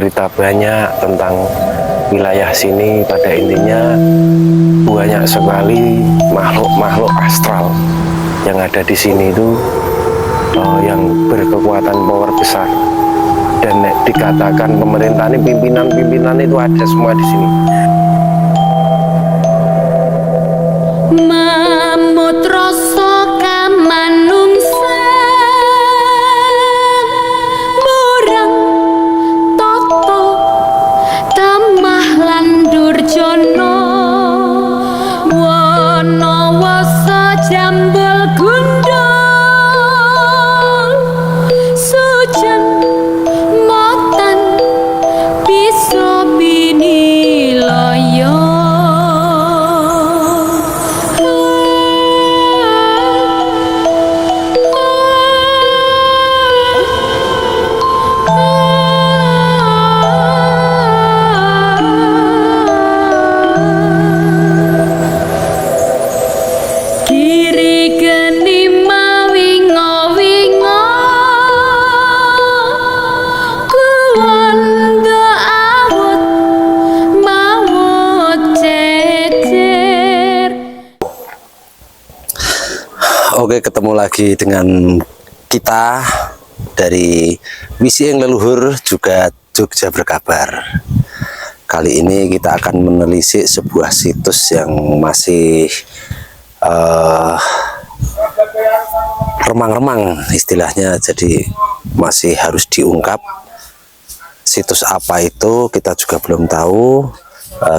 Cerita banyak tentang wilayah sini, pada intinya banyak sekali makhluk-makhluk astral yang ada di sini itu yang berkekuatan power besar, dan dikatakan pemerintah ini pimpinan itu ada semua di sini. Mamut rasa kamanungsa murang tata tamah lan durjana wana wasa jambul gundul sujan motan bisa binilaya. Oke, ketemu lagi dengan kita dari Wisi Ing Leluhur juga Jogja Berkabar. Kali ini kita akan menelisik sebuah situs yang masih remang-remang istilahnya, jadi masih harus diungkap. Situs apa itu kita juga belum tahu.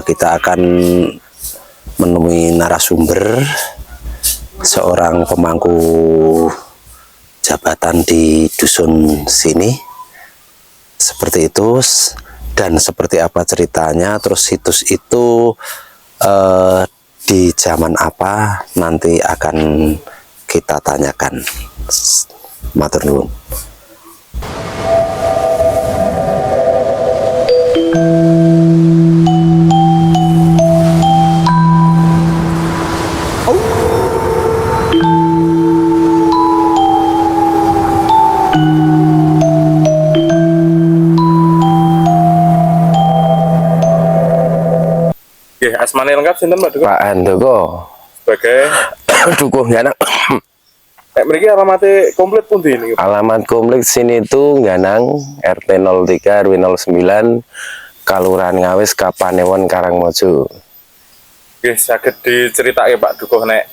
Kita akan menemui narasumber, seorang pemangku jabatan di dusun sini, seperti itu. Dan seperti apa ceritanya, terus situs itu di zaman apa, nanti akan kita tanyakan. Matur nuwun. Asmane lengkap sinten Pak Dukuh? Pak Handoko Sebagai Dukuh Ngganang. mriki alamate komplit pundi niku? Alamat kompleks sini itu Ngganang, RT 03 RW 09, Kalurahan Ngawis, Kapanewon, Karangmojo. Nggih, saged diceritake Pak Dukuh nek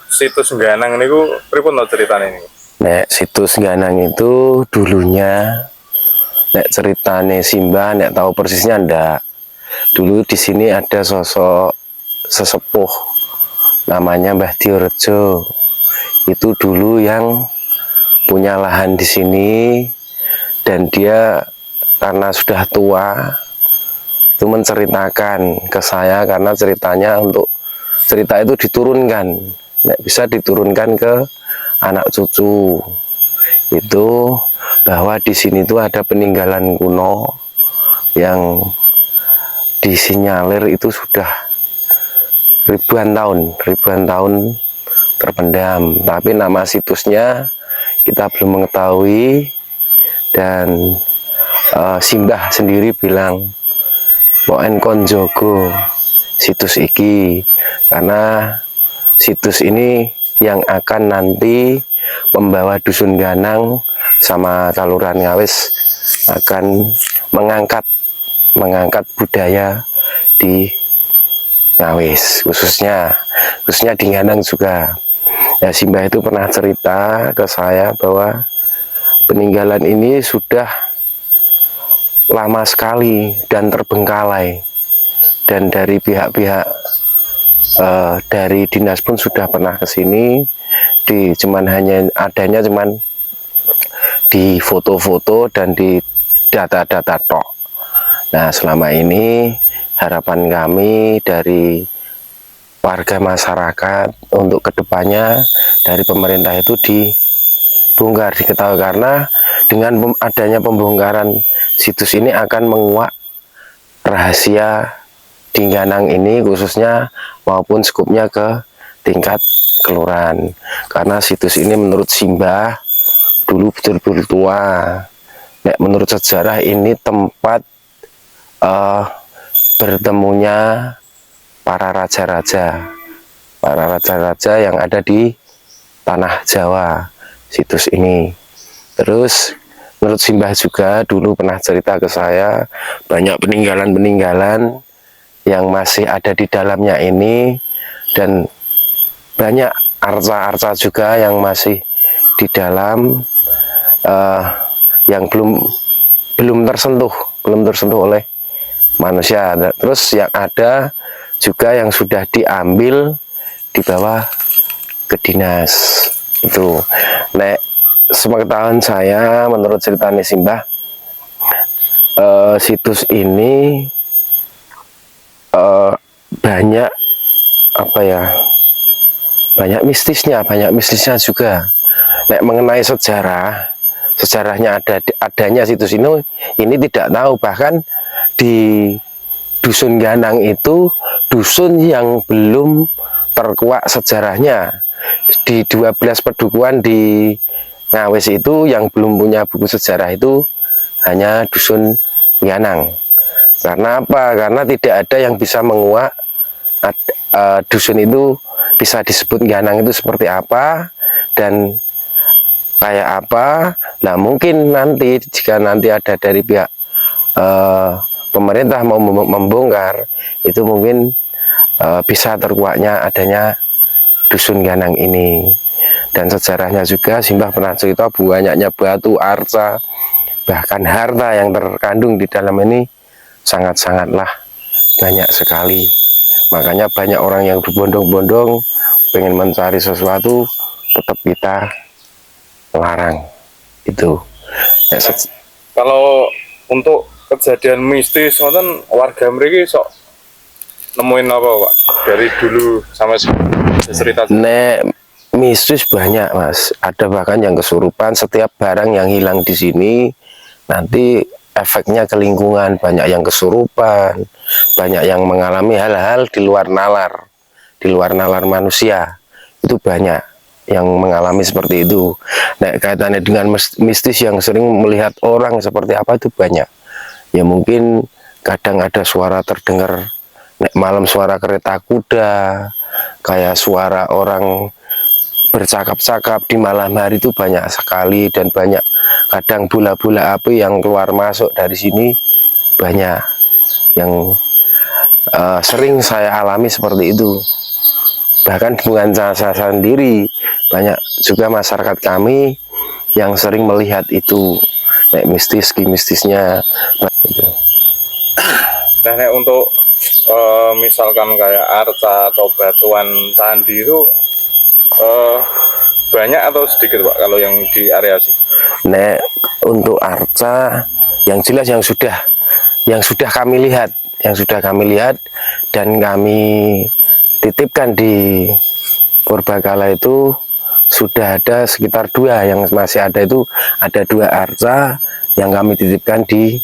situs Ngganang niku pripun to ceritane niku? Nek situs Ngganang itu dulunya, nek ceritane Simbah, nek tahu persisnya ndak. Dulu di sini ada sosok sesepuh namanya Mbah Diorejo. Itu dulu yang punya lahan di sini, dan dia karena sudah tua itu menceritakan ke saya, karena ceritanya untuk cerita itu diturunkan, nek bisa diturunkan ke anak cucu. Itu bahwa di sini tuh ada peninggalan kuno yang disinyalir itu sudah ribuan tahun terpendam, tapi nama situsnya kita belum mengetahui. Dan Simbah sendiri bilang moen kon jogo situs iki, karena situs ini yang akan nanti membawa dusun Ngganang sama Kalurahan Ngawis akan mengangkat budaya di Ngawis, khususnya di Ngganang juga. Ya, Simbah itu pernah cerita ke saya bahwa peninggalan ini sudah lama sekali dan terbengkalai, dan dari pihak-pihak dari dinas pun sudah pernah ke sini, adanya cuman di foto-foto dan di data-data tok. Nah, selama ini harapan kami dari warga masyarakat untuk kedepannya dari pemerintah itu dibongkar, diketahui, karena dengan adanya pembongkaran situs ini akan menguak rahasia di Ngganang ini khususnya, maupun skupnya ke tingkat kelurahan. Karena situs ini menurut Simbah dulu betul-betul tua. Nek menurut sejarah ini tempat bertemunya para raja-raja yang ada di tanah Jawa, situs ini. Terus menurut Simbah juga dulu pernah cerita ke saya banyak peninggalan-peninggalan yang masih ada di dalamnya ini, dan banyak arca-arca juga yang masih di dalam, yang belum tersentuh oleh manusia. Terus yang ada juga yang sudah diambil dibawa ke dinas itu. Nek sepengetahuan saya, menurut ceritanya Simbah, situs ini banyak apa ya, banyak mistisnya juga. Nek mengenai sejarahnya adanya situs ini tidak tahu. Bahkan di dusun Ganang itu dusun yang belum terkuak sejarahnya. Di 12 pedukuhan di Ngawes itu yang belum punya buku sejarah itu hanya dusun Ganang. Karena apa? Karena tidak ada yang bisa menguak dusun itu bisa disebut Ganang itu seperti apa dan kayak apa. Nah, mungkin nanti jika nanti ada dari pihak pemerintah mau membongkar, itu mungkin bisa terkuaknya adanya dusun Ganang ini. Dan sejarahnya juga Simbah pernah cerita banyaknya batu arca, bahkan harta yang terkandung di dalam ini sangat-sangatlah banyak sekali. Makanya banyak orang yang berbondong-bondong pengen mencari sesuatu, tetap kita larang itu. Ya, Kalau untuk kejadian mistis ngoten warga mriki sok nemuin apa Pak dari dulu sampai cerita? Nek mistis banyak Mas, ada bahkan yang kesurupan. Setiap barang yang hilang di sini nanti efeknya ke lingkungan, banyak yang kesurupan, banyak yang mengalami hal-hal di luar nalar manusia, itu banyak yang mengalami seperti itu. Nah, kaitannya dengan mistis yang sering melihat orang seperti apa itu banyak. Ya mungkin kadang ada suara terdengar nek malam, suara kereta kuda, kayak suara orang bercakap-cakap di malam hari itu banyak sekali. Dan banyak kadang bola-bola api yang keluar masuk dari sini, banyak yang sering saya alami seperti itu. Bahkan bukan saya sendiri, banyak juga masyarakat kami yang sering melihat itu, kayak mistisnya gitu. Nah, nek untuk misalkan kayak arca atau batuan candi itu banyak atau sedikit Pak kalau yang di area sini? Nek untuk arca yang jelas yang sudah kami lihat, dan kami titipkan di Purbakala itu sudah ada sekitar 2 yang masih ada. Itu ada 2 arca yang kami titipkan di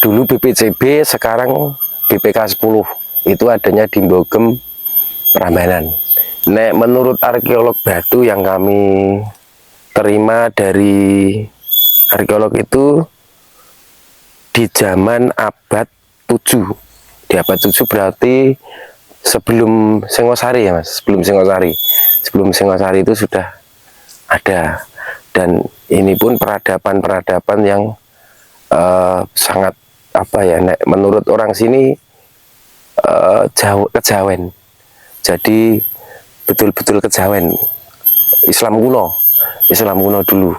dulu BPCB, sekarang BPK 10, itu adanya di Mbogem Prambanan. Nek menurut arkeolog batu yang kami terima dari arkeolog itu di zaman abad 7. Di abad 7 berarti sebelum Singosari ya Mas, sebelum Singosari itu sudah ada. Dan ini pun peradaban yang sangat apa ya, menurut orang sini kejawen. Jadi betul-betul kejawen, Islam kuno dulu,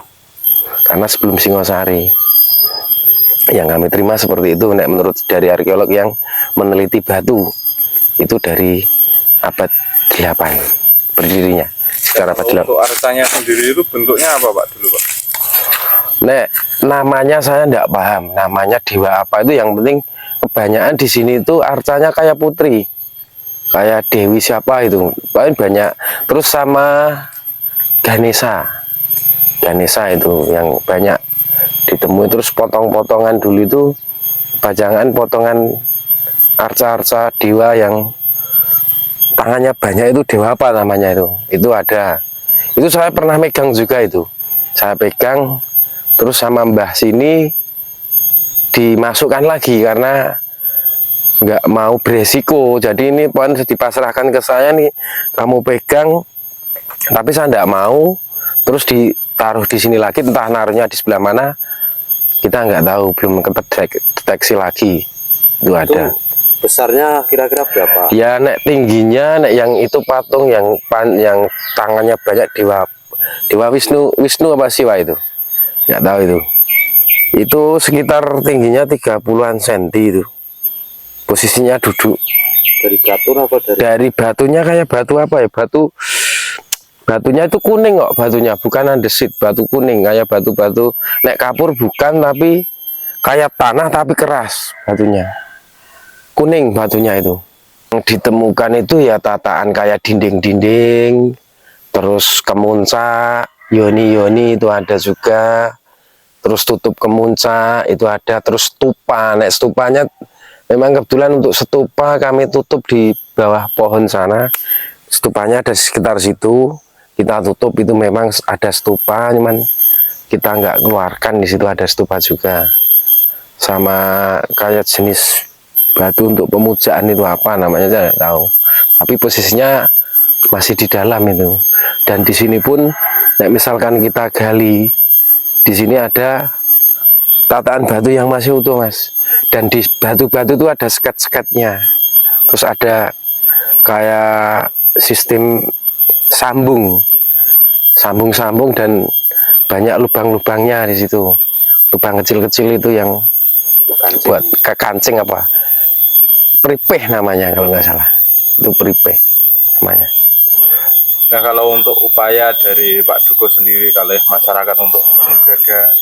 karena sebelum Singosari yang kami terima seperti itu. Nek menurut dari arkeolog yang meneliti batu itu dari abad 8 berdirinya, sekitar abad 8. Untuk arcanya sendiri itu bentuknya apa Pak dulu Pak? Nek namanya saya tidak paham, namanya dewa apa itu. Yang penting kebanyakan di sini itu arcanya kayak putri, kayak dewi siapa itu, paling banyak. Terus sama Ganesha itu yang banyak ditemui. Terus potong-potongan dulu itu, potongan arca-arca dewa yang tangannya banyak itu, dewa apa namanya itu ada. Itu saya pernah megang juga, itu saya pegang. terus sama mbah sini dimasukkan lagi karena nggak mau beresiko. Jadi ini pohon dipasrahkan ke saya nih, kamu pegang, tapi saya nggak mau. Terus ditaruh di sini lagi, entah naruhnya di sebelah mana kita nggak tahu, belum deteksi lagi. Itu ada. Besarnya kira-kira berapa? Ya nek tingginya, nek yang itu patung yang tangannya banyak Dewa Wisnu apa Siwa itu, nggak tahu itu sekitar tingginya 30-an senti itu, posisinya duduk. Dari batu apa Dari batunya kayak batu apa ya, batunya itu kuning kok, batunya bukan andesit, batu kuning kayak batu-batu nek kapur bukan, tapi kayak tanah tapi keras, batunya kuning, batunya itu. Yang ditemukan itu ya tataan kayak dinding-dinding, terus kemuncak, yoni-yoni itu ada juga, terus tutup kemuncak itu ada, terus stupa. Nek stupanya memang kebetulan untuk stupa kami tutup di bawah pohon sana, stupanya ada di sekitar situ, kita tutup. Itu memang ada stupa, cuman kita nggak keluarkan, di situ ada stupa juga, sama kayak jenis batu untuk pemujaan itu apa namanya saya nggak tahu, tapi posisinya masih di dalam itu. Dan di sini pun nek misalkan kita gali, di sini ada tataan batu yang masih utuh Mas, dan di batu-batu itu ada sekat-sekatnya, terus ada kayak sistem sambung dan banyak lubang-lubangnya di situ, lubang kecil-kecil itu yang buat kancing apa, pripeh namanya kalau nggak salah, itu pripeh namanya. Nah, kalau untuk upaya dari Pak Duko sendiri kali masyarakat untuk menjaga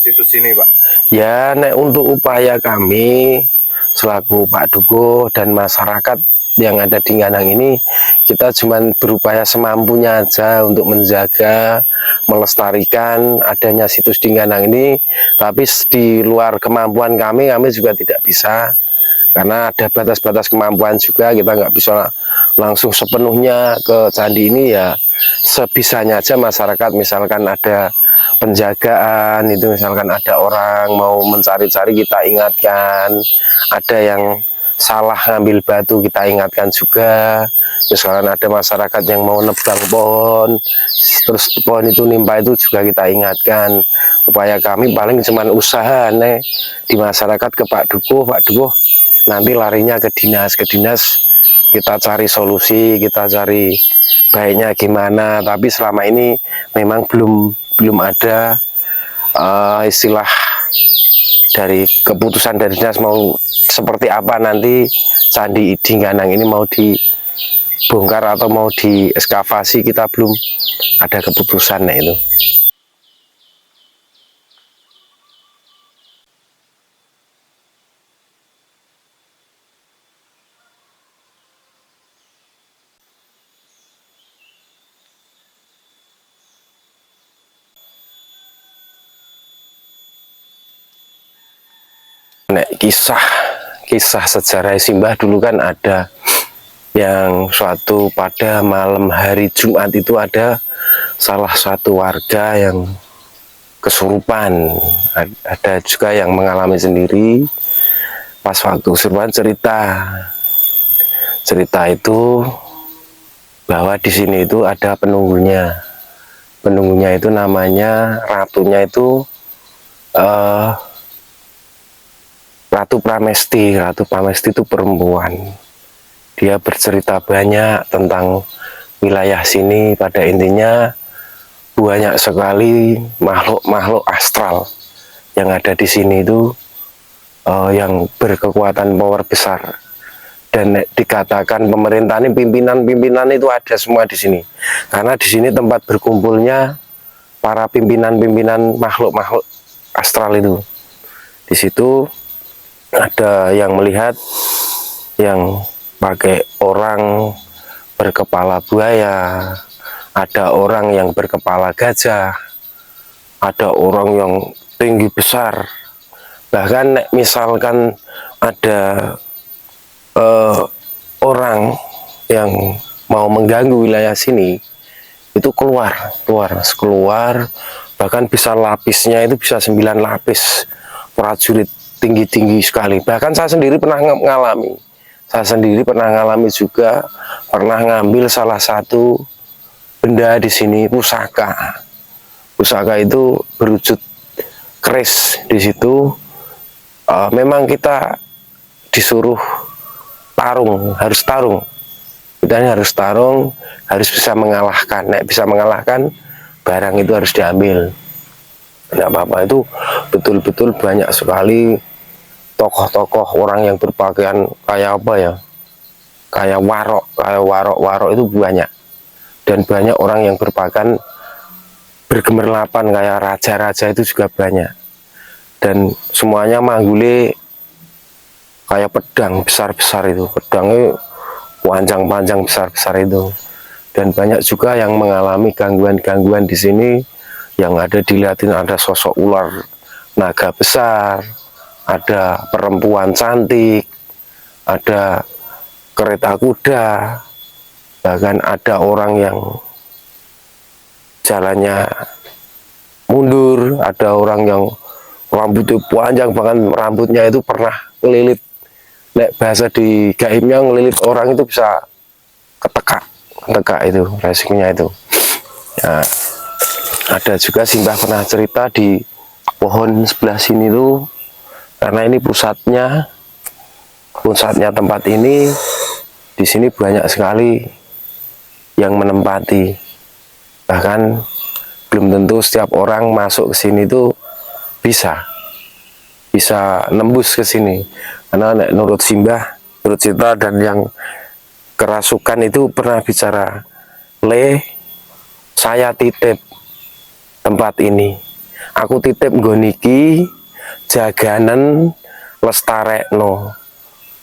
situs ini, Pak? Ya, nek untuk upaya kami selaku Pak Duko dan masyarakat yang ada di Nganang ini, kita cuma berupaya semampunya aja untuk menjaga, melestarikan adanya situs di Nganang ini. Tapi di luar kemampuan kami juga tidak bisa, karena ada batas-batas kemampuan juga. Kita nggak bisa langsung sepenuhnya ke candi ini, ya sebisanya aja masyarakat. Misalkan ada penjagaan itu, misalkan ada orang mau mencari-cari, kita ingatkan. Ada yang salah ngambil batu, kita ingatkan juga. Misalkan ada masyarakat yang mau nebang pohon, terus pohon itu nimpa, itu juga kita ingatkan. Upaya kami paling cuman usaha nih di masyarakat ke Pak Duko nanti larinya ke dinas, kita cari solusi, kita cari baiknya gimana. Tapi selama ini memang belum ada istilah dari keputusan dari dinas mau seperti apa nanti candi di Nganang ini, mau dibongkar atau mau dieskavasi, kita belum ada keputusan itu. Nek kisah sejarah Simbah dulu kan ada yang suatu pada malam hari Jumat itu ada salah satu warga yang kesurupan. Ada juga yang mengalami sendiri. Pas waktu kesurupan cerita itu bahwa di sini itu ada penunggunya itu namanya ratunya itu Ratu Pramesti itu perempuan. Dia bercerita banyak tentang wilayah sini. Pada intinya banyak sekali makhluk astral yang ada di sini itu, yang berkekuatan power besar. Dan dikatakan pemerintah ini, pimpinan itu ada semua di sini. Karena di sini tempat berkumpulnya para pimpinan makhluk astral itu. Di situ ada yang melihat yang pakai orang berkepala buaya, ada orang yang berkepala gajah, ada orang yang tinggi besar. Bahkan misalkan ada orang yang mau mengganggu wilayah sini, itu keluar bahkan bisa lapisnya itu bisa 9 lapis, prajurit tinggi-tinggi sekali. Bahkan saya sendiri pernah mengalami, juga, pernah ngambil salah satu benda di sini, pusaka. Pusaka itu berwujud keris di situ. Memang kita disuruh harus tarung. Kita ini harus tarung, harus bisa mengalahkan. Nek bisa mengalahkan, barang itu harus diambil. Tidak apa-apa, itu betul-betul banyak sekali tokoh-tokoh orang yang berpakaian kayak apa ya, kayak warok itu banyak. Dan banyak orang yang berpakaian bergemerlapan kayak raja-raja itu juga banyak. Dan semuanya manggule kayak pedang besar-besar itu, pedangnya panjang-panjang besar-besar itu. Dan banyak juga yang mengalami gangguan-gangguan di sini. Yang ada dilihatin ada sosok ular naga besar, ada perempuan cantik, ada kereta kuda, bahkan ada orang yang jalannya mundur, ada orang yang rambutnya panjang, bahkan rambutnya itu pernah ngelilit. Nek bahasa di gaibnya, ngelilit orang itu bisa ketekak itu resikonya itu. Nah, ada juga Simbah pernah cerita di pohon sebelah sini tuh, karena ini pusatnya tempat ini, di sini banyak sekali yang menempati. Bahkan belum tentu setiap orang masuk ke sini tuh bisa nembus ke sini. Karena menurut Simbah, menurut Cita dan yang kerasukan itu pernah bicara, saya titip tempat ini, aku titip nggoniki jaganan lestarekno,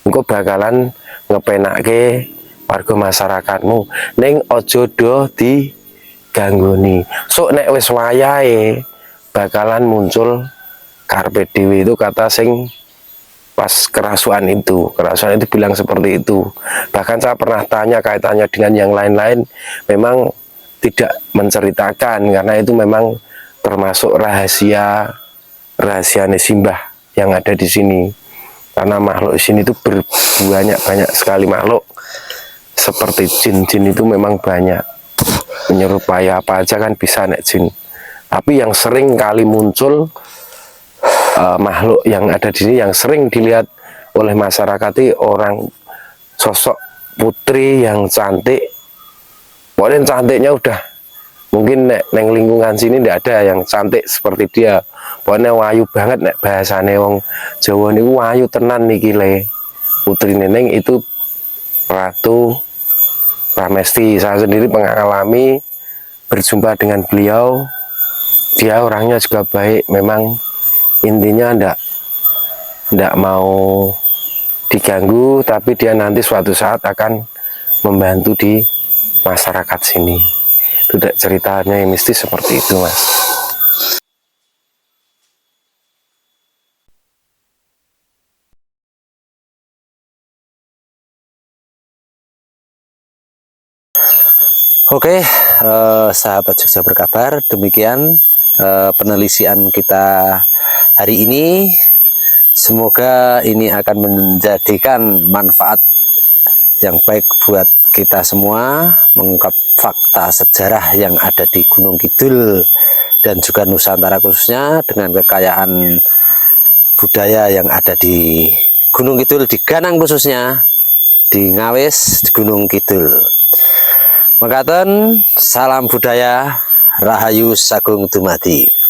engko bakalan ngepenake warga masyarakatmu, ning ojo do diganggoni. Sok nek wis wayahe bakalan muncul karpet dewi, itu kata sing pas kerasuan itu bilang seperti itu. Bahkan saya pernah tanya kaitannya dengan yang lain-lain, memang tidak menceritakan karena itu memang termasuk rahasia Simbah yang ada di sini. Karena makhluk di sini itu banyak sekali makhluk, seperti jin-jin itu memang banyak, menyerupai apa aja kan bisa nek jin. Tapi yang sering kali muncul makhluk yang ada di sini, yang sering dilihat oleh masyarakat itu orang sosok putri yang cantik. Pokoknya cantiknya udah, mungkin neng lingkungan sini tidak ada yang cantik seperti dia. Pokoknya wayu banget nek bahasane wong Jawa niku wayu tenan niki le. Putri Neneng itu Ratu Pramesti. Saya sendiri mengalami berjumpa dengan beliau. Dia orangnya juga baik, memang intinya ndak mau diganggu, tapi dia nanti suatu saat akan membantu di masyarakat sini. Itu ceritanya yang mistis seperti itu, Mas. Oke, sahabat Jogja Berkabar, demikian penelitian kita hari ini. Semoga ini akan menjadikan manfaat yang baik buat kita semua, mengungkap fakta sejarah yang ada di Gunung Kidul dan juga Nusantara khususnya, dengan kekayaan budaya yang ada di Gunung Kidul, di Ganang khususnya, di Ngawes, di Gunung Kidul. Makaten, salam budaya, Rahayu Sagung Dumadi.